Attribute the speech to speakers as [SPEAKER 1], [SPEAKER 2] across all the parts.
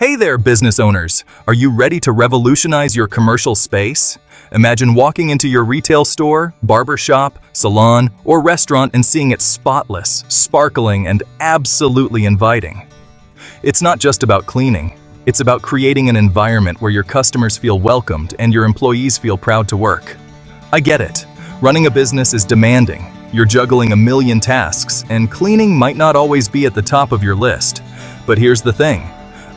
[SPEAKER 1] Hey there, business owners! Are you ready to revolutionize your commercial space? Imagine walking into your retail store, barbershop, salon, or restaurant and seeing it spotless, sparkling, and absolutely inviting. It's not just about cleaning. It's about creating an environment where your customers feel welcomed and your employees feel proud to work. I get it. Running a business is demanding. You're juggling a million tasks, and cleaning might not always be at the top of your list. But here's the thing.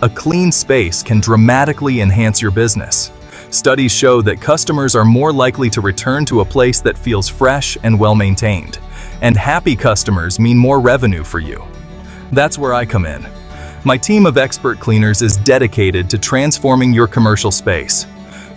[SPEAKER 1] A clean space can dramatically enhance your business. Studies show that customers are more likely to return to a place that feels fresh and well-maintained. And happy customers mean more revenue for you. That's where I come in. My team of expert cleaners is dedicated to transforming your commercial space.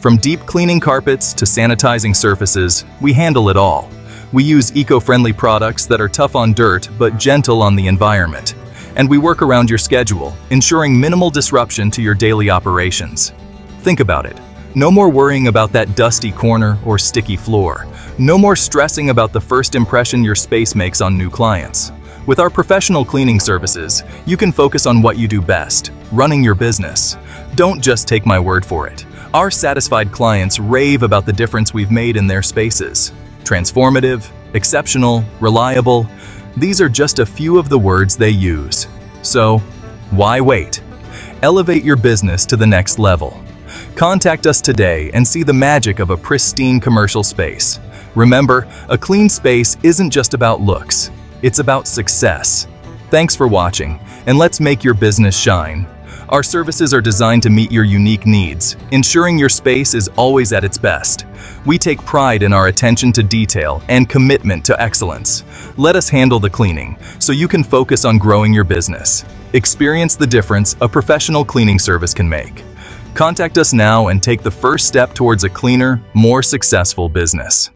[SPEAKER 1] From deep cleaning carpets to sanitizing surfaces, we handle it all. We use eco-friendly products that are tough on dirt but gentle on the environment. And we work around your schedule, ensuring minimal disruption to your daily operations. Think about it. No more worrying about that dusty corner or sticky floor. No more stressing about the first impression your space makes on new clients. With our professional cleaning services, you can focus on what you do best, running your business. Don't just take my word for it. Our satisfied clients rave about the difference we've made in their spaces. Transformative, exceptional, reliable. These are just a few of the words they use. So, why wait? Elevate your business to the next level. Contact us today and see the magic of a pristine commercial space. Remember, a clean space isn't just about looks. It's about success. Thanks for watching, and let's make your business shine. Our services are designed to meet your unique needs, ensuring your space is always at its best. We take pride in our attention to detail and commitment to excellence. Let us handle the cleaning, so you can focus on growing your business. Experience the difference a professional cleaning service can make. Contact us now and take the first step towards a cleaner, more successful business.